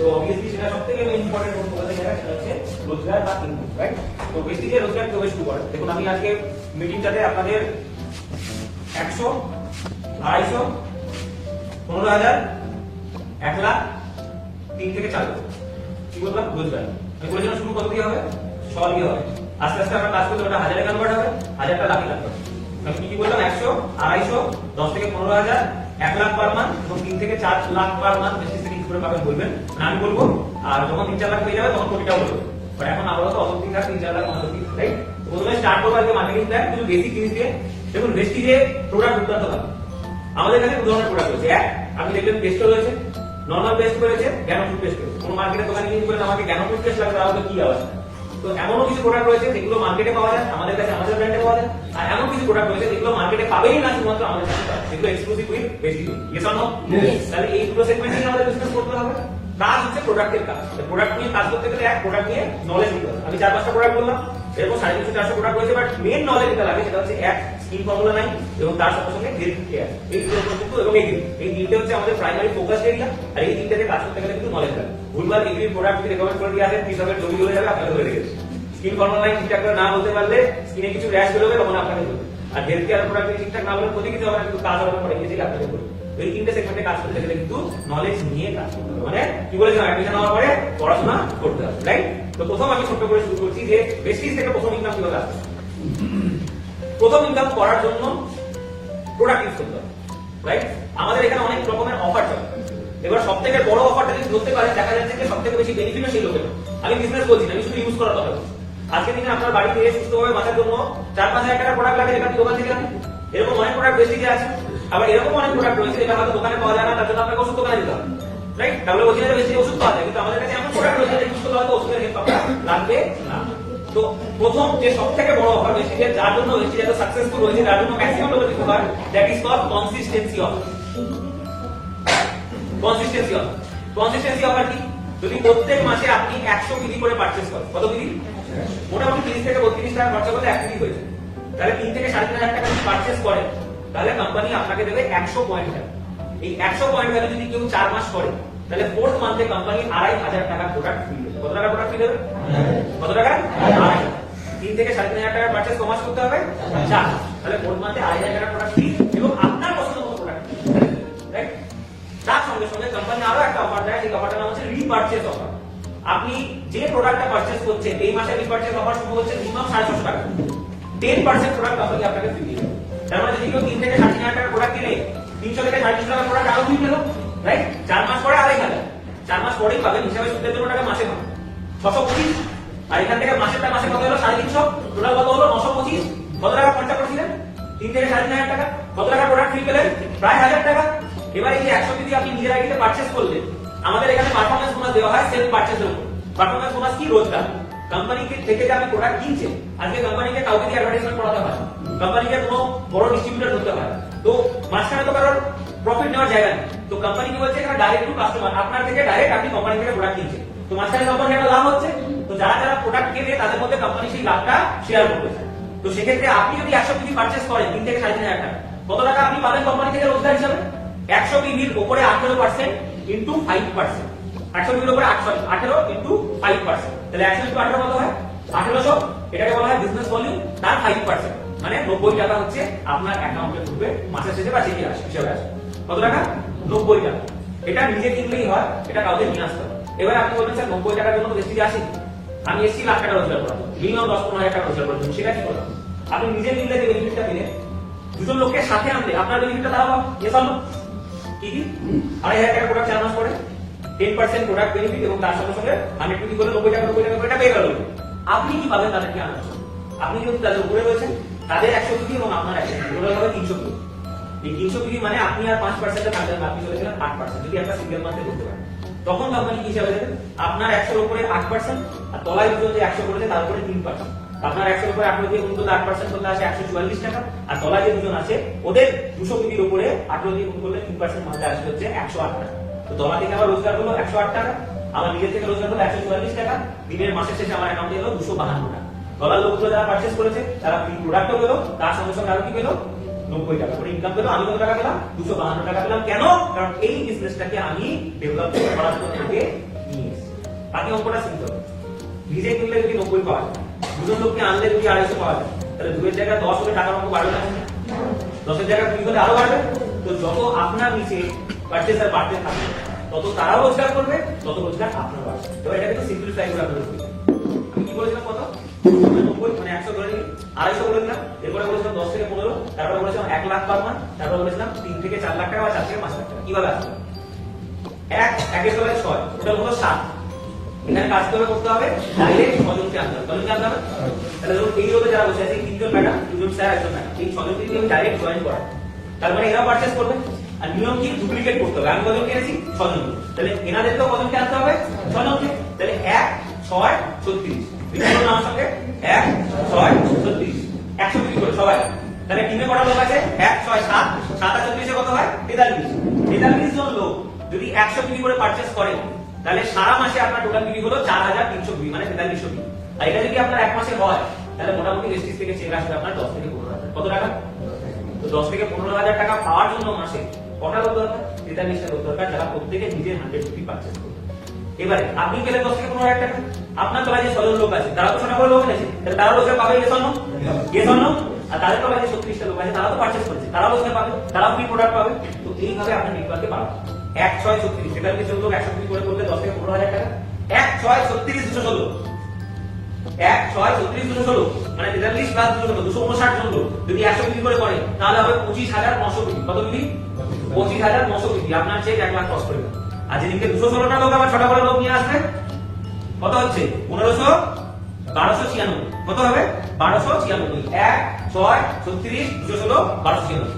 তো অবভিয়াসলি সেটা সবথেকে মেইন ইম্পর্টেন্ট কোন কথা জায়গা সেটা হচ্ছে রোজগার বা ইনকাম, রাইট? তো বেসিক্যালি রোজগার কিভাবে শুরু করে দেখুন, আমি আজকে মিটিংটাতে আপনাদের 100, 250, 15,000, 1 লাখ, 3 থেকে 4 লাখ কি বললাম রোজগার। আমি বলেছিলাম শুরু কত দিয়ে হবে, 100 দিয়ে হবে। আস্তে আস্তে আমরা কাজ করতে ওটা 1000-এ কনভার্ট হবে, 1000টা লাখে কনভার্ট হবে। আমি কি বললাম 100, 250, 10 থেকে 15,000, 1 লাখ পার মান্থ এবং 3 থেকে 4 লাখ পার মান্থ বেসিস থেকে কি করে পাবেন বলবেন, না আমি বলবো। আর যখন 3-4 লাখ হয়ে যাবে তখন কোটিটাও বলবো। বাট এখন আপাতত অত 3-4 লাখ মতো দিই, রাইট? প্রথমে স্টার্ট করবো আজকে মার্কেটিং প্ল্যান, কিছু বেসিক জিনিস দিয়ে। দেখুন ভেস্টিজে প্রোডাক্ট দুর্দান্ত ভালো। আমাদের কাছে দু ধরনের প্রোডাক্ট রয়েছে। এক, আপনি দেখবেন পেস্ট রয়েছে, নরমাল পেস্ট রয়েছে, জ্ঞান টুথপেস্ট রয়েছে। কোন মার্কেটের দোকানে গিয়ে বলেন আমাকে জ্ঞান টুথপেস্ট লাগবে, তাহলে কি আওয়াজ? তো এমনও কিছু প্রোডাক্ট রয়েছে যেগুলো মার্কেটে পাওয়া যায়, আমাদের কাছে আমাদের ব্র্যান্ডে পাওয়া যায়। আর এমন কিছু প্রোডাক্ট রয়েছে যেগুলো মার্কেটে পাবেই না, শুধুমাত্র আমাদের কাছে পাবে, যেগুলো exclusive with Vestige. Yes or no? তাহলে এই দুটো সেগমেন্টে আমাদের বিজনেস করতে হবে। কাজ হচ্ছে প্রোডাক্টের কাজ। প্রোডাক্ট নিয়ে কাজ করতে গেলে এক প্রোডাক্ট নিয়ে নলেজ নিতে হবে। আমি 4-5টা প্রোডাক্ট বললাম, এরকম 350-400 প্রোডাক্ট রয়েছে, বাট মেইন নলেজ যেটা লাগে সেটা হচ্ছে এক, স্কিন ফর্মুলা নাই এবং তার সঙ্গে সঙ্গে হেলথ কেয়ার। এই দুটো এবং এই তিনটে হচ্ছে আমাদের প্রাইমারি ফোকাস এরিয়া। আর এই তিনটাতে কাজ করতে গেলে কিন্তু নলেজ লাগে। ভুলভাল এগ্রি প্রোডাক্ট যদি রেকমেন্ড করে দিয়ে আসেন, কৃষকের জমি চলে যাবে, আপনাকে ধরে রেখেছে। স্কিন ফর্মুলা নাই ঠিকঠাক করে না বলতে পারলে স্কিনে কিছু র্যাশ বেরোবে, তখন আপনাকে বলবে। আর হেলথ কেয়ার প্রোডাক্ট ঠিকঠাক না বলে ক্ষতি কিছু হবে না, কিন্তু কাজ হবে পরে গিয়ে আপনাকে বলবে। এই তিনটে সেগমেন্টে কাজ করতে গেলে কিন্তু নলেজ নিয়ে কাজ করতে হবে। মানে কি বলেছিলাম, অ্যাডমিশন হওয়ার পরে পড়াশোনা করতে হবে, রাইট? তো প্রথম আমি ছোট্ট করে শুরু করছি যে ভেস্টিজ থেকে প্রথম ইনকাম কিভাবে আসবে। প্রথম ইনকাম করার জন্য প্রোডাক্ট ইউজ করতে হবে, রাইট? আমাদের এখানে অনেক রকমের অফার চলে। এবার সবথেকে বড় অফারটা যদি ধরতে পারেন, দেখা যাচ্ছে যে সবথেকে বেশি বেনিফিট সেই লোকের। আমি বিজনেস বলছি না, আমি শুধু ইউজ করার কথা বলছি। আজকের দিনে আপনার বাড়িতে সুস্থভাবে বাঁচার জন্য 4-5 হাজার টাকার প্রোডাক্ট লাগে, যেটা আপনি দোকান থেকে আনেন। এরকম অনেক প্রোডাক্ট ভেস্টিজে আছে। আবার এরকম অনেক প্রোডাক্ট রয়েছে যেটা হয়তো দোকানে পাওয়া যায় না, তার জন্য আপনাকে ওষুধ দোকানে যেতে হবে, রাইট? তাহলে বলছি না বেশি ওষুধ পাওয়া যায়, কিন্তু আমাদের কাছে এমন প্রোডাক্ট রয়েছে যে ইউজ করলে হয়তো ওষুধের হেল্প আপনার লাগবে না। তো প্রথম যে সবথেকে বড় অফার ভেস্টিজে, যার জন্য ভেস্টিজ এত সাকসেসফুল হয়েছে, যার জন্য ম্যাক্সিমাম লোকের কিছু হয়, that is called consistency offer. Consistency offer. Consistency offer কি? যদি প্রত্যেক মাসে আপনি 100 কেজি করে পারচেজ করেন, কত কেজি? মোটামুটি 30 থেকে 32 টাকা খরচা করলে 1 কেজি হয়ে যায়। তাহলে 3 থেকে 3.5 টাকা যদি পারচেজ করেন, তাহলে কোম্পানি আপনাকে দেবে 100 পয়েন্ট ভ্যালু। এই 100 পয়েন্ট ভ্যালু যদি কেউ 4 মাস করে, তাহলে 4th মান্থে কোম্পানি 2,500 টাকা প্রোডাক্ট ফ্রি দেবে। কত টাকা প্রোডাক্ট ফ্রি দেবে? কত টাকা? 2,500। 3 থেকে 3.5 টাকা পারচেজ কমাস করতে হবে 4। তাহলে 4th মান্থে 2,500 টাকা প্রোডাক্ট ফ্রি এবং আপনার পছন্দ মতো প্রোডাক্ট, রাইট? তার সঙ্গে সঙ্গে কোম্পানি আরো একটা অফার দেয়, সেই অফারটার নাম হচ্ছে রিপারচেজ অফার। আপনি যে প্রোডাক্টটা পারচেজ করছেন, এই মাসে রিপারচেজ অফার শুরু হচ্ছে মিনিমাম 650 টাকা। 10% প্রোডাক্ট কোম্পানি আপনাকে ফ্রি দিবে। তার মানে যদি কেউ 3 থেকে 3.5 টাকার প্রোডাক্ট কিনে 300 থেকে 350 টাকার প্রোডাক্ট আরো ফ্রি পেল, রাইট? 4 মাস পরে 2,500। 4 মাস পরেই পাবেন, হিসাবে সুদের জন্য টাকা মাসে পাবেন 625। আর এখান থেকে মাসেরটা মাসে কত হলো? 350। টোটাল কত হলো? 925। কত টাকা খরচা করেছিলেন? 3 থেকে 3.5 টাকা। কত টাকা প্রোডাক্ট ফ্রি পেলেন? প্রায় 1000 টাকা। এবার এই যে 100 কেজি আপনি নিজের আইডিতে পারচেজ করলেন, আমাদের এখানে পারফরম্যান্স বোনাস দেওয়া হয় সেলফ পারচেজের উপর। পারফরম্যান্স বোনাস কি? রোজগার। কোম্পানি থেকে যে আপনি প্রোডাক্ট কিনছেন, আজকে কোম্পানিকে কাউকে দিয়ে অ্যাডভার্টাইজমেন্ট করাতে হয়, কোম্পানিকে কোনো বড় ডিস্ট্রিবিউটর হতে হয়, তো মাঝখানে তো কারোর প্রফিট নেওয়ার জায়গা নেই। তো কোম্পানি কি বলছে, এখানে ডাইরেক্ট টু কাস্টমার, আপনার থেকে ডাইরেক্ট আপনি কোম্পানি থেকে প্রোডাক্ট কিনছেন, তো মাঝখানে কোম্পানি একটা লাভ হচ্ছে। তো যারা যারা প্রোডাক্ট কেনে তাদের মধ্যে কোম্পানি সেই লাভটা শেয়ার করতে চায়। তো সেক্ষেত্রে আপনি যদি 100 কেজি পারচেজ করেন 3 থেকে 3.5 টাকা, কত টাকা আপনি পাবেন কোম্পানি থেকে রোজগার হিসাবে? 100 কেজির উপরে 18% ইনটু 5%। 100 কেজির উপরে 18 ইনটু 5%, তাহলে 100 ইনটু 18 কত হয়? 1800। এটাকে বলা হয় বিজনেস ভলিউম, তার 5%, মানে 90 টাকা হচ্ছে আপনার অ্যাকাউন্টে ঢুকবে মাসের শেষে বা চেকে আসে, হিসাবে আসে। কত টাকা? 90 টাকা। এটা নিজে কিনলেই হয়, এটা কাউকে নিয়ে আসতে হবে। এবার আপনি বলবেন স্যার 90 টাকার জন্য তো বেশি আসি, আমি এসছি লাখ টাকা রোজগার করাবো, মিনিমাম 10-15 হাজার টাকা রোজগার করবেন, সেটা কি করবেন? আপনি নিজে কিনলে যে বেনিফিটটা পেলেন, দুজন লোককে সাথে আনলে আপনার বেনিফিটটা দাঁড়াবো। Yes or no? কি কি? 2,500 টাকা প্রোডাক্ট 4 মাস পরে 10% প্রোডাক্ট বেনিফিট এবং তার সঙ্গে সঙ্গে 100 কেজি করে 90 টাকা করে এটা পেয়ে গেল। আপনি কি পাবেন তাদেরকে আনার জন্য? আপনি যদি তাদের উপরে রয়েছেন, তাদের 100 কেজি এবং আপনার 100 কেজি, টোটাল হবে 300 কেজি। এই 300 কেজি মানে আপনি আর 5% থাকবেন, আপনি চলে গেলেন 8%, যদি একটা সিঙ্গেল মান্থে করতে পারেন। তখন কোম্পানি কি হিসাবে দেবে? আপনার 100 এর উপরে 8% আর তলায় দুজন যে 100 করেছে তার উপরে 3%। আপনার 100 এর উপরে 18 দিয়ে গুণ করলে 8% করলে আসে 144 টাকা, আর তলায় যে দুজন আছে ওদের 200 কেজির উপরে 18 দিয়ে গুণ করলে 3% মাঝে আসবে হচ্ছে 108 টাকা। তো তলা থেকে আমার রোজগার হলো 108 টাকা, আমার নিজের থেকে রোজগার হলো 144 টাকা, দিনের মাসের শেষে আমার অ্যাকাউন্টে এলো 252 টাকা। তলার লোকগুলো যারা পারচেজ করেছে তারা ফ্রি প্রোডাক্টও পেলো, তার সঙ্গে সঙ্গে আরো কি পেলো? 90 টাকা করে ইনকাম পেলো। আমি কত টাকা পেলাম? 252 টাকা পেলাম। কেন? কারণ এই বিজনেসটাকে আমি ডেভেলপ করার জন্য থেকে নিয়ে বাকি অঙ্কটা শিখতে হবে। নিজে কিনলে যদি 90 পাওয়া যায়, দুজন লোককে আনলে যদি 250 পাওয়া যায়, তাহলে 2 এর জায়গায় 10 হলে টাকার অঙ্ক বাড়বে না? 10 এর জায়গায় 2 হলে আরো বাড়বে। তো যত আপনার নিচে পারচেজার বাড়তে থাকবে, তত তারাও রোজগার করবে, তত রোজগার আপনার বাড়বে। তো এটা কিন্তু সিম্পলিফাই করে আপনাদের বলি। আমি কি বলেছিলাম কত? 90 মানে 100 ধরে নিই, 250 বলে দিলাম, এরপরে বলেছিলাম 10 থেকে 15, তারপরে বলেছিলাম 1 লাখ পার মান্থ, তারপরে বলেছিলাম 3 থেকে 4 লাখ টাকা বা 4 থেকে 5 লাখ টাকা। কিভাবে আসবে? 1 এর 6, ওটা হলো 7। এখানে কাজ করতে হবে ডাইরেক্ট 6 জনকে আনতে হবে। কতজনকে আনতে হবে? তাহলে ধরুন এই রোতে যারা বসে আছে 3 জন ম্যাডাম, 2 জন স্যার, 1 জন ম্যাডাম, এই 6 জনকে আমি ডাইরেক্ট জয়েন করাই। তার মানে এরা পারচেজ করবে। আর নিয়ম কি? ডুপ্লিকেট করতে হবে। আমি কতজন কিনেছি? 6 জন। তাহলে এনাদেরকেও কতজনকে আনতে হবে? 6 জনকে। তাহলে 1 6 36 বিভিন্ন নামের সঙ্গে 1 6 36 100 বিক্রি করে সবাই। তাহলে টিমে কটা লোক আছে? 1 6 7 7 আর 36 কত হয়? 43। 43 জন লোক যদি 100 বিক্রি করে পারচেজ করে, তাহলে সারা মাসে আপনার টোটাল বিক্রি হলো 4320, মানে 4300। আর এটা যদি আপনার এক মাসে হয়, তাহলে মোটামুটি রেস্টিস থেকে চেক আসবে আপনার 10 থেকে 15,000। কত টাকা? তো 10 থেকে 15,000 টাকা পাওয়ার জন্য মাসে কটা লোক দরকার? 43টা লোক দরকার, যারা প্রত্যেকে নিজের 100 পারচেজ করবে। এবারে আপনি পেলে 10 থেকে 15,000 টাকা, আপনার তলায় যে 6 জন লোক আছে তারা তো সোনা করে লোক আছে, তাহলে তারা রোজগার পাবে। Yes or no? আর তাদের তলায় যে 36টা লোক আছে তারা তো পারচেজ করেছে, তারা রোজগার পাবে, তারাও ফ্রি প্রোডাক্ট পাবে। তো এইভাবে আপনি নেটওয়ার্কে পাবেন। 1 6 36 সেখানে জন লোক 100 বিক্রি করে করলে 10 থেকে 15,000 টাকা। 1 6 36 216, 1 6 36 216 মানে 43 প্লাস 259 জন লোক যদি 100 বিক্রি করে তাহলে হবে 25,900 বিক্রি। কত বিক্রি? 25,900 বিক্রি। আপনার চেক 1 লাখ কস্ট করবে। আর যেদিনকে 216টা লোক আবার 6টা করে লোক নিয়ে আসবে, কত হচ্ছে? 1296। কত হবে? 1296। 1 6 36 216 1296।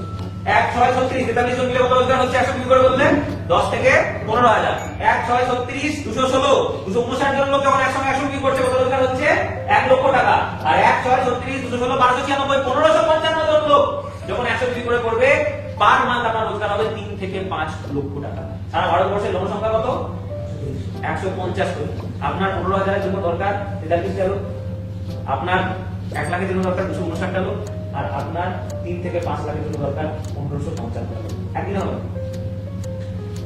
1 6 36 43 জন মিলে কত রোজগার হচ্ছে 100 বিক্রি করে বললে? 10 থেকে 15,000। 1 6 36 216 259 জন লোক যখন একসঙ্গে 100 বিক্রি করছে, কত রোজগার হচ্ছে? 1 লক্ষ টাকা। আর 1 6 36 216 1296 1555 জন লোক যখন 100 বিক্রি করে করবে, পার মান্থ আপনার রোজগার হবে 3 থেকে 5 লক্ষ টাকা। সারা ভারতবর্ষের জনসংখ্যা কত? 150 কোটি। আপনার 15,000 এর জন্য দরকার 43টা লোক, আপনার 1 লাখের জন্য দরকার 259টা লোক, আর আপনার 3 থেকে 5 লাখের জন্য দরকার 1555টা লোক। একদিন হবে?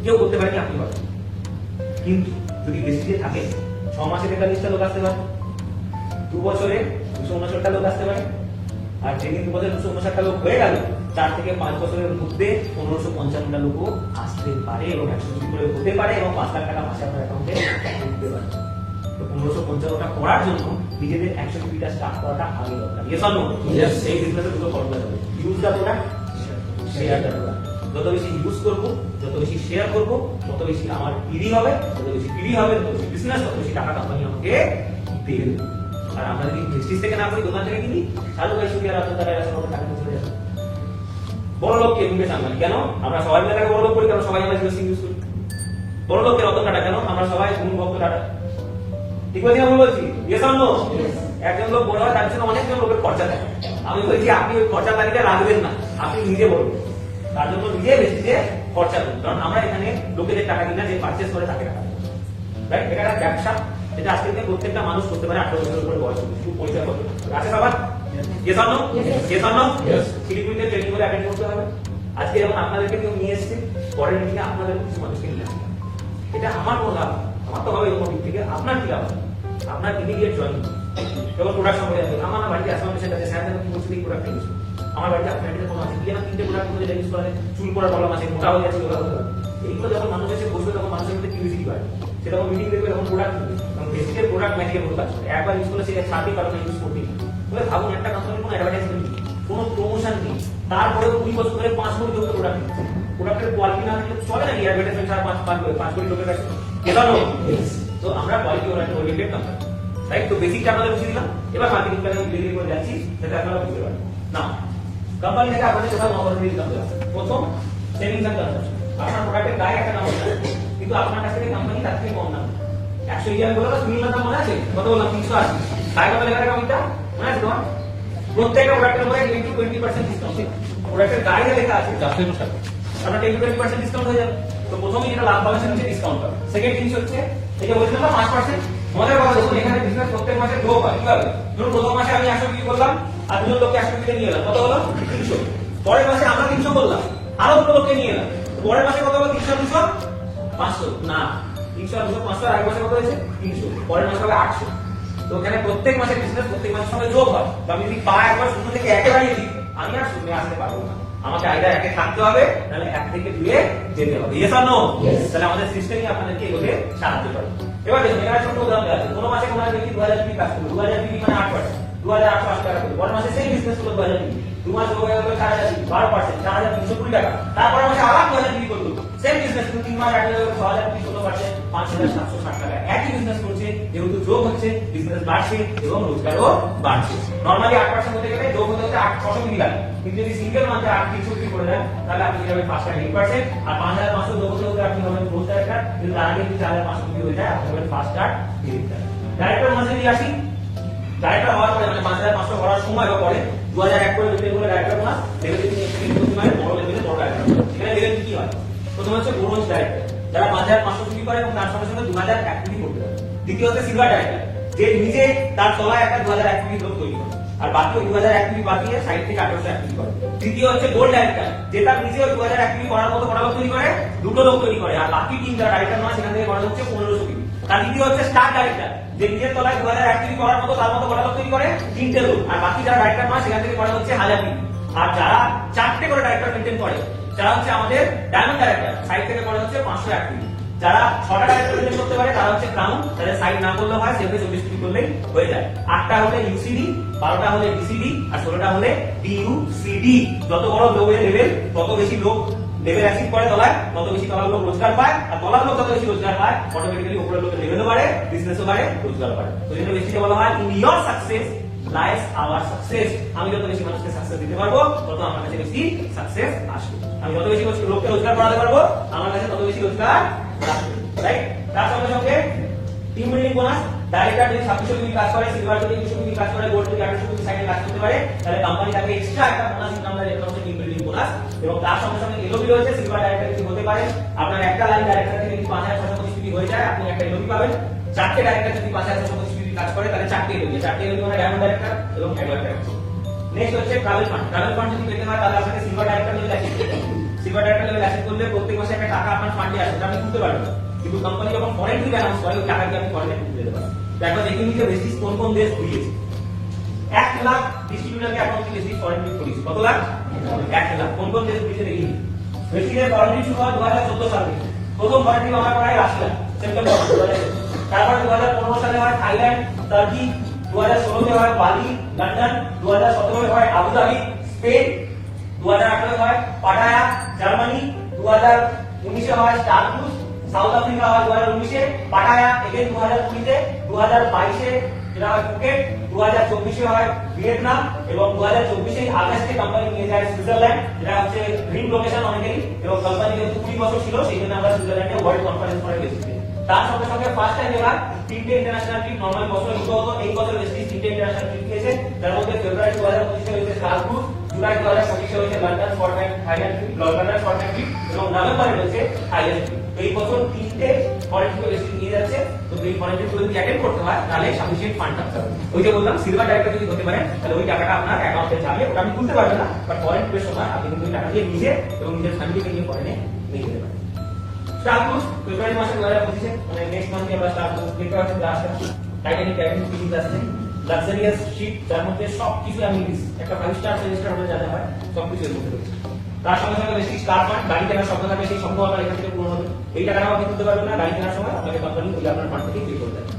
কেউ করতে পারেনি, আপনি পারেন। কিন্তু যদি বেশি দিয়ে থাকে, 6 মাসে 43টা লোক আসতে পারে, 2 বছরে 259টা লোক আসতে পারে, আর যেদিন 2 বছরে 259টা লোক হয়ে গেল, 4 থেকে 5 বছরের মধ্যে 1555টা লোকও আসতে পারে এবং 100 বিক্রি করে হতে পারে এবং 5 লাখ টাকা মাসে আপনার অ্যাকাউন্টে ঢুকতে পারে। তো 1555টা করার জন্য নিজেদের 100 বিক্রিটা স্টার্ট করাটা আগে দরকার। Yes or no? ইয়েস। এই বিজনেসে দুটো ফর্মুলা হবে। Use the product, share the product. যত বেশি ইউজ করব, যত বেশি শেয়ার করব, তত বেশি আমার পিডি হবে, তত বেশি পিডি হবে, তত বেশি বিজনেস, তত বেশি টাকা কোম্পানি আমাকে দেবে। আর আমরা যদি প্রেস্টিজ থেকে না করি, দোকান থেকে কিনি, চালু ভাই সুখী আর আপনার দ্বারা সব টাকা চলে যাবে। বড় লোককে মুকেশ আম্বানি কেন? আমরা সবাই মিলে তাকে বড় লোক করি, কারণ সবাই আমরা জিও সিম ইউজ করি। বড় লোকের রতন টাটা কেন? আমরা সবাই গুণ ভক্ত টাটা। ঠিক বলছি না ভুল বলছি? Yes or no? একজন লোক বড় হয়, তার জন্য অনেকজন লোকের খরচা থাকে। আমি বলছি আপনি ওই খরচা তালিকা রাখবেন না, আপনি নিজে বলবেন, তার জন্য নিজে বেশি যে খরচা করুন। কারণ আমরা এখানে লোকেদের টাকা কিনা, যে পারচেস করে তাকে টাকা, রাইট? এটা একটা ব্যবসা, এটা আজকে প্রত্যেকটা মানুষ করতে পারে। 18 বছরের উপরে বয়স শুধু পরিচয় করতে আছে সবার। Yes or no? Yes or no? ফিলিপিনে ট্রেনিং করে অ্যাটেন্ড করতে হবে। আজকে যেমন আপনাদেরকে কেউ নিয়ে এসেছে, পরের মিটিংয়ে আপনাদের কিছু মানুষকে নিয়ে আসবে। এটা আমার কোনো লাভ, আমার তো হবে এরকম দিক থেকে। আপনার কি লাভ? আপনার ইমিডিয়েট জয়েন যখন প্রোডাক্ট সম্পর্কে জানবেন। আমার না বাড়িতে আসলাম, সেটা স্যার দেখুন কি বলছি, এই প্রোডাক্ট ইউজ আমার বাড়িতে আপনার কোনো আছে কি? আমার 3টে প্রোডাক্ট যেটা ইউজ করা চুল পড়ার প্রবলেম আছে, মোটা হয়ে যাচ্ছে, এইগুলো যখন মানুষ এসে বসবে, তখন মানুষের মধ্যে কিউরিসিটি বাড়ে। সেটা যখন মিটিং দেখবে, তখন প্রোডাক্ট কিনবে, কারণ বেসিকের প্রোডাক্ট ম্যাটেরিয়াল কোনো কাজ করে। একবার ইউজ করলে সে সাথে কারণে ইউজ করতেই বলে। ভাবুন, একটা কোম্পানির কোনো অ্যাডভার্টাইজমেন্ট নেই, কোনো প্রমোশন নেই, তারপরে 20 বছর ধরে 5 কোটি লোকের প্রোডাক্ট নিচ্ছে। প্রোডাক্টের কোয়ালিটি না থাকলে চলে নাকি অ্যাডভার্টাইজমেন্ট ছাড়া 5 কোটি লোকের কাছে? কেন? তো আমরা কোয়ালিটি ওরিয়েন্টেড কোম্পানি, রাইট? তো বেসিকটা আপনাদের বুঝিয়ে দিলাম। এবার মার্কেটিং প্ল্যান ডিলিভারি করে যাচ্ছি, সেটা আপনারা বুঝতে পারবেন। না, কোম্পানি থেকে আপনাদের টোটাল 9 ধরনের ইনকাম দেওয়া। প্রথম, সেভিংস এন্ড কনজাম্পশন। আপনার প্রোডাক্টের গায়ে একটা নাম আছে, কিন্তু আপনার কাছ থেকে কোম্পানি তার থেকে কম দাম। 100 ইয়ার বলে না, মিনিমাম দাম মনে আছে? কত বললাম? 380। গায়ে কত লেখা থাকে কোম্পানিটা মনে আছে তোমার? প্রত্যেকটা প্রোডাক্টের উপরে 10-20% ডিসকাউন্ট। প্রোডাক্টের গায়ে লেখা আছে যাচ্ছে তো স্যার, আপনার 10-20% ডিসকাউন্ট হয়ে যাবে। তো প্রথমেই যেটা লাভ পাবেন, সেটা ডিসকাউন্ট পাবেন। সেকেন্ড জিনিস হচ্ছে, এই যে বলছিলাম না 5%, মজার কথা দেখুন, এখানে বিজনেস প্রত্যেক মাসে গ্রো হয়। কিভাবে? ধরুন প্রথম মাসে আমি 100 বিক্রি করলাম, আর দুজন লোককে 100 বিক্রি নিয়ে এলাম, কত হলো? 300। পরের মাসে আমরা 300 করলাম, আরো দুটো লোককে নিয়ে এলাম, পরের মাসে কত হলো? 300 200 500 না, 300 আর 200 500 আর আগের মাসে কত হয়েছে 300, পরের মাসে হবে 800। তো এখানে প্রত্যেক মাসে বিজনেস প্রত্যেক মাসের সঙ্গে যোগ হয়। তো আমি যদি পা একবার শূন্য থেকে একে বাড়িয়ে দিই, আমি আর শূন্য আসতে পারবো না, আমাকে আইদার একে থাকতে হবে নাহলে 1 থেকে 2 এ যেতে হবে। Yes or no? তাহলে আমাদের সিস্টেমই আপনাদেরকে এগোতে সাহায্য করে। এবার দেখুন এখানে ছোট উদাহরণ দেওয়া আছে। কোন মাসে কোন ব্যক্তি 2000 টাকা কাজ করবে, 2000 টাকা মানে 8%, 2880 টাকা করবে। পরের মাসে সেই বিজনেস করলো 2000 টাকা, 2 মাস হয়ে গেল 4000, 12%, 4320 টাকা। তারপর মাসে আবার 2000 টাকা করলো, সেম বিজনেস কিন্তু 3 মাস আগে 6000 টাকা 16%, 5760 টাকা। একই বিজনেস করছে, যেহেতু যোগ হচ্ছে বিজনেস বাড়ছে এবং রোজগারও বাড়ছে। নরমালি 8% হতে গেলে যোগ হতে হতে 800 মিলি লাগে, কিন্তু যদি সিঙ্গেল মান্থে 863 করে দেন তাহলে আপনি যাবেন 8% আর 5500 যোগ হতে হতে আপনি হবেন গ্রোথ ডাইরেক্টর। কিন্তু তার আগে যদি 4500 মিলি হয়ে যায় আপনি হবেন ফার্স্ট স্টার্ট ডিরেক্টর। ডাইরেক্টর মাসে দিয়ে আসি, ডাইরেক্টর হওয়ার পরে মানে 5500 করার সময় বা পরে 2001 করে লেভেল করে ডাইরেক্টর না লেভেল যদি এক্সপিরিয়েন্স করতে পারে বড় লেভেলে বড় ডাইরেক্টর। এখানে লেভেল কি হয়? প্রথম হচ্ছে ব্রোঞ্জ ডাইরেক্টর, যারা 5500 ডিগ্রি করে এবং তার সঙ্গে সঙ্গে 2001 ডিগ্রি করতে পারে। দ্বিতীয় হচ্ছে সিলভার ডাইরেক্টর, যে নিজে তার তলায় একটা 2001 ডিগ্রি লোক তৈরি করে আর বাকি 2001 ডিগ্রি বাকিয়ে সাইড থেকে 1801 ডিগ্রি করে। তৃতীয় হচ্ছে গোল্ড ডাইরেক্টর, যে তার নিজে 2001 ডিগ্রি করার মতো বড় লোক তৈরি করে, দুটো লোক তৈরি করে, আর বাকি টিম যারা ডাইরেক্টর নয় সেখান থেকে করা হচ্ছে 1500 ডিগ্রি। তার দ্বিতীয় হচ্ছে স্টার ডাইরেক্টর, যে নিজের তলায় 2001 ডিগ্রি করার মতো তার মতো বড় লোক তৈরি করে 3টে লোক, আর বাকি যারা ডাইরেক্টর নয় সেখান থেকে করা হচ্ছে 1000 ডিগ্রি। আর যারা 4টে করে ডাইরেক্টর মেইনটেইন করে যারা হচ্ছে আমাদের ডায়মন্ড ডাইরেক্টর, সাইড থেকে করা হচ্ছে 501 ডিগ্রি। যারা 6টা ডাইরেক্টর মেইনটেইন করতে পারে তারা হচ্ছে ক্রাউন, তাদের সাইড না করলে হয় সেভাবে 40 ডিগ্রি করলেই হয়ে যায়। 8টা হলে ইউসিডি, 12টা হলে ডিসিডি আর 16টা হলে ডিইউসিডি। যত বড় লোকের লেভেল তত বেশি লোক লেভেল অ্যাচিভ করে তলায়, তত বেশি তলার লোক রোজগার পায়, আর তলার লোক যত বেশি রোজগার পায় অটোমেটিক্যালি উপরের লোকের লেভেলও বাড়ে, বিজনেসও বাড়ে, রোজগার বাড়ে। তো এই জন্য বেশিটা বলা হয় in your success lies our success. আমি যত বেশি মানুষকে সাকসেস দিতে পারবো তত আমার কাছে বেশি সাকসেস আসবে। আমি যত বেশি লোককে রোজগার করাতে পারবো আমার কাছে তত বেশি রোজগার আসবে, রাইট? তার সঙ্গে সঙ্গে টিম বিল্ডিং বোনাস, ডাইরেক্টর যদি 2600 ডিগ্রি কাজ করে, সিলভার যদি 200 ডিগ্রি কাজ করে, গোল্ড যদি 1800 ডিগ্রি সাইডে কাজ করতে পারে, তাহলে কোম্পানি তাকে এক্সট্রা একটা বোনাস ইনকাম দেয়, যেটা হচ্ছে টিম বিল্ডিং বোনাস। এবং তার সঙ্গে সঙ্গে এলওবি রয়েছে, সিলভার ডাইরেক্টর যদি হতে পারে, আপনার একটা লাইন ডাইরেক্টর থেকে যদি 5625 ডিগ্রি হয়ে যায় আপনি একটা এলওবি পাবেন। 4টে ডাইরেক্টর যদি 5625 ডিগ্রি কাজ করে তাহলে 4টে এলওবি, 4টে এলওবি মানে ডায়মন্ড ডাইরেক্টর এবং অ্যাডভান্স ডাইরেক্টর। নেক্সট হচ্ছে ট্রাভেল ফান্ড। ট্রাভেল ফান্ড যদি পেতে হয় তাহলে আপনাকে সিলভার ডাইরেক্টর লেভেল অ্যাচিভ করতে হবে। সিলভার ডাইরেক্টর লেভেল অ্যাচিভ করলে প্রত্যেক মাসে একটা টাকা আপনার ফান্ডে আসে, আপনি তুলতে পারবেন না, কিন্তু কোম্পানি যখন ফরেন ট্রিপ অ্যানাউন্স করে ওই টাকাকে আপনি ফরেনে তুলে দিতে পারেন। একবার দেখে নিতে বেসিস কোন কোন দেশ ঘুরিয়েছে। 1 লাখ ডিস্ট্রিবিউটরকে অ্যাকাউন্ট বেসিস ফরেন ট্রিপ করেছে। কত লাখ? 1 লাখ। কোন কোন দেশ ঘুরিয়েছে দেখি। বেসিসের ফরেন ট্রিপ শুরু হয় 2014 সালে। প্রথম ফরেন ট্রিপ আমার প্রায় রাশিয়া, সেপ্টেম্বর 2014। তারপর 2015 সালে হয় থাইল্যান্ড, টার্কি, 2016 হয় বালি, লন্ডন, 2017 হয় আবুধাবি, স্পেন, 2018 হয় পাটায়া, জার্মানি, 2019 হয় স্টার ক্রুজ, সাউথ আফ্রিকা হয় 2019-এ, পাটায়া এগেন 2020-তে, 2022-এ যেটা হয় ফুকেট, 2024-এ হয় ভিয়েতনাম এবং 2024-এ আগস্টে কোম্পানি নিয়ে যায় সুইজারল্যান্ড, যেটা হচ্ছে ড্রিম লোকেশন অনেকেরই, এবং কোম্পানি যেহেতু 20 বছর ছিল সেই জন্য আমরা সুইজারল্যান্ডে ওয়ার্ল্ড কনফারেন্স করে গেছি। তার সঙ্গে সঙ্গে ফার্স্ট টাইম এবার 3টে ইন্টারন্যাশনাল ট্রিপ, নরমাল বছর দুটো হতো, এই বছর বেশি 3টে ইন্টারন্যাশনাল ট্রিপ গিয়েছে, যার মধ্যে ফেব্রুয়ারি 2025-এ হয়েছে স্টার ক্রুজ, জুলাই 2025-এ হয়েছে লন্ডন ফরম্যাট থাইল্যান্ড ট্রিপ, লন্ডনের ফরম্যাট ট্রিপ, এবং নভেম্বরে হয়েছে থাইল্যান্ড ট্রিপ। এই বছর 3টে ফরেন ট্রিপে বেশি নিয়ে যাচ্ছে। তো এই ফরেন ট্রিপ যদি অ্যাটেন্ড করতে হয় তাহলে সাফিসিয়েন্ট ফান্ড থাকতে হবে। ওই যে বললাম সিলভার ডাইরেক্টর যদি হতে পারে তাহলে ওই টাকাটা আপনার অ্যাকাউন্টে যাবে, ওটা আপনি তুলতে পারবেন না, বাট ফরেন ট্রিপের সময় আপনি কিন্তু ওই টাকা দিয়ে নিজে এবং নিজের ফ্যামিলিকে নিয়ে ফরেনে নিয়ে যেতে পারেন। স্টার ক্রুজ ফেব্রুয়ারি মাসে 2025-এ মানে নেক্সট মান্থে আমরা স্টার ক্রুজ দেখতে পাচ্ছি। টাইটানিক ক্রুজ আছে, লাক্সারিয়াস শিপ, যার মধ্যে সবকিছু অ্যামিনিটিস একটা 5 স্টার 6 স্টার হলে যা হয় সবকিছু এর মধ্যে রয়েছে। তার সঙ্গে সঙ্গে বেশি স্টার ফান্ড, গাড়ি কেনার স্বপ্ন থাকে সেই স্বপ্ন আপনার এখান থেকে পূরণ হবে। এই টাকাটাও আপনি তুলতে পারবেন না, গাড়ি কেনার সময় আপনাকে কোম্পানি ওই আপনার ফান্ড থেকে পে করতে হবে।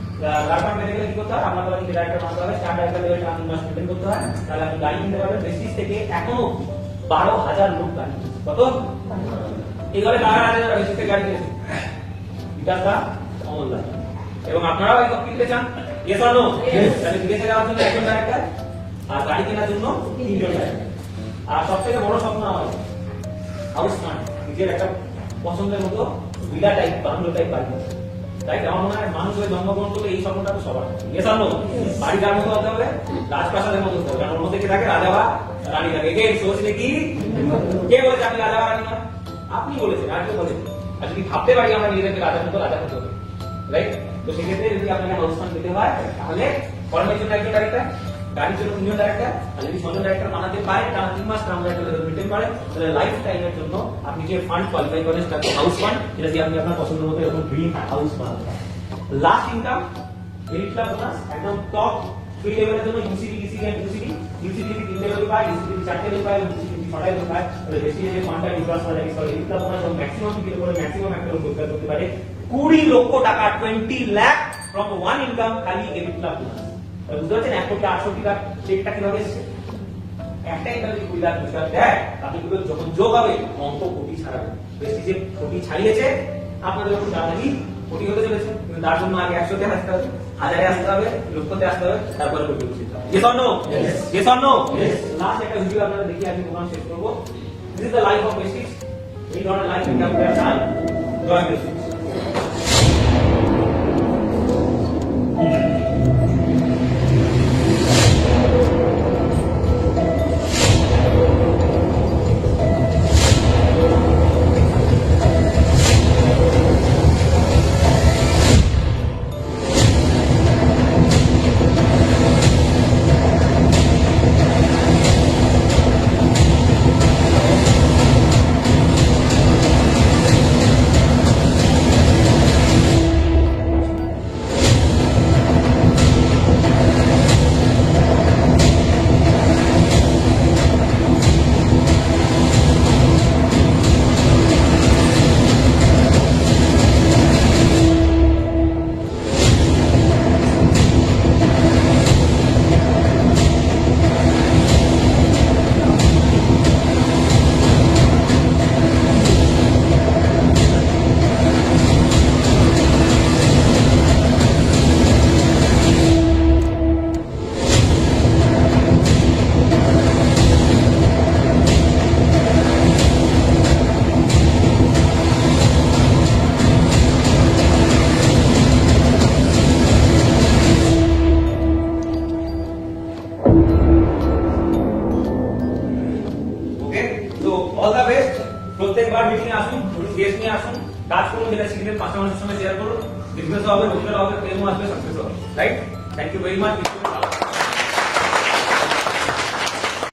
কার ফান্ড পেতে গেলে কি করতে হয়? আপনার কোম্পানি ডাইরেক্টর মানতে হবে, স্টার ডাইরেক্টর লেভেল 3 মাস মেইনটেইন করতে হয়, তাহলে আপনি গাড়ি কিনতে পারবেন। বেসিস থেকে এখনো 12,000 লোক গাড়ি, কত এইভাবে 12,000 বেসিস থেকে গাড়ি কিনেছে বিকাশটা অমূল্য। এবং আপনারাও এই কিনতে চান? Yes or no? তাহলে বিদেশে যাওয়ার জন্য একজন ডাইরেক্টর আর গাড়ি কেনার জন্য 3জন ডাইরেক্টর। আর সবথেকে বড় স্বপ্ন আমার হাউস ফান্ড, নিজের একটা পছন্দের মতো ভিলা টাইপ বাংলো টাইপ বাড়ি, তাই আমার মনে হয় মানুষ হয়ে জন্মগ্রহণ করলে এই স্বপ্নটা তো সবার। Yes or no? বাড়ি যার মতো হতে হবে, রাজপ্রাসাদের মতো হতে হবে, কারণ ওর মধ্যে কে থাকে? রাজা বা রানী থাকে। কে সোচ দেখি কে বলেছে আপনি রাজা বা রানী নয়? আপনি বলেছেন, আর কেউ বলেছেন? আর যদি ভাবতে পারি আমরা নিজেদেরকে রাজার মতো রাজা হতে হবে, রাইট? তো সেক্ষেত্রে যদি আপনাকে হাউস ফান্ড দিতে হয় তাহলে ফরেনের জন্য একজন ডাইরেক্টর, গাড়ির জন্য 3 জন ডাইরেক্টর, আর যদি 6 জন ডাইরেক্টর বানাতে পারে টানা 3 মাস টার্ম ডাইরেক্টর মেনটেন করে, তাহলে লাইফ টাইমের জন্য আপনি যে ফান্ড কোয়ালিফাই করেন সেটা হাউস ফান্ড, যেটা দিয়ে আপনি আপনার পছন্দ মতো এরকম ড্রিম হাউস বানাতে পারেন। Last income merit club bonus, একদম টপ 3 লেভেলের জন্য UCD, ECD and UCD. UCD 3 level পায়, ইসিডি 4 লেভেল পায়, ইউসিডি 6 লেভেল পায়। তাহলে বেশি যে ফান্ডটা ডিফারেন্স করে কি মেরিট ক্লাব বোনাস এবং ম্যাক্সিমাম টিকেট করে ম্যাক্সিমাম একটা লোক যোগদান করতে পারে 20 লক্ষ টাকা, 20 লাখ ফ্রম ওয়ান ইনকাম খালি মেরিট ক্লাব বোনাস। বুঝতে পারছেন 1,68,00,000 টাকা চেকটা কিভাবে এসেছে? একটা ইনকাম যদি 20 লাখ টাকা দেয়, আপনি কিন্তু যখন যোগ হবে অঙ্ক কোটি ছাড়াবে। বেশি যে কোটি ছাড়িয়েছে আপনাদের যখন জানাই কোটি হতে চলেছে, কিন্তু তার জন্য আগে 100 তে আসতে হবে, 1000 এ আসতে হবে, লক্ষতে আসতে হবে, তারপরে কোটি উঠতে হবে। Yes or no? Yes or no? Last একটা ভিডিও আপনারা দেখি আমি প্রোগ্রাম শেষ করব। This is the life of basics. এই ধরনের লাইফ ইনকাম করে চান জয় বেসিক্স। প্রত্যেকবার মিটিং আসুন, গেস্ট নিয়ে আসুন, কাজ করুন, যেটা শিখবেন পাঁচটা মানুষের সঙ্গে শেয়ার করুন, বিজনেস হবে, রোজগার হবে, প্রেমও আসবে, সাকসেস হবে। Right? Thank you very much.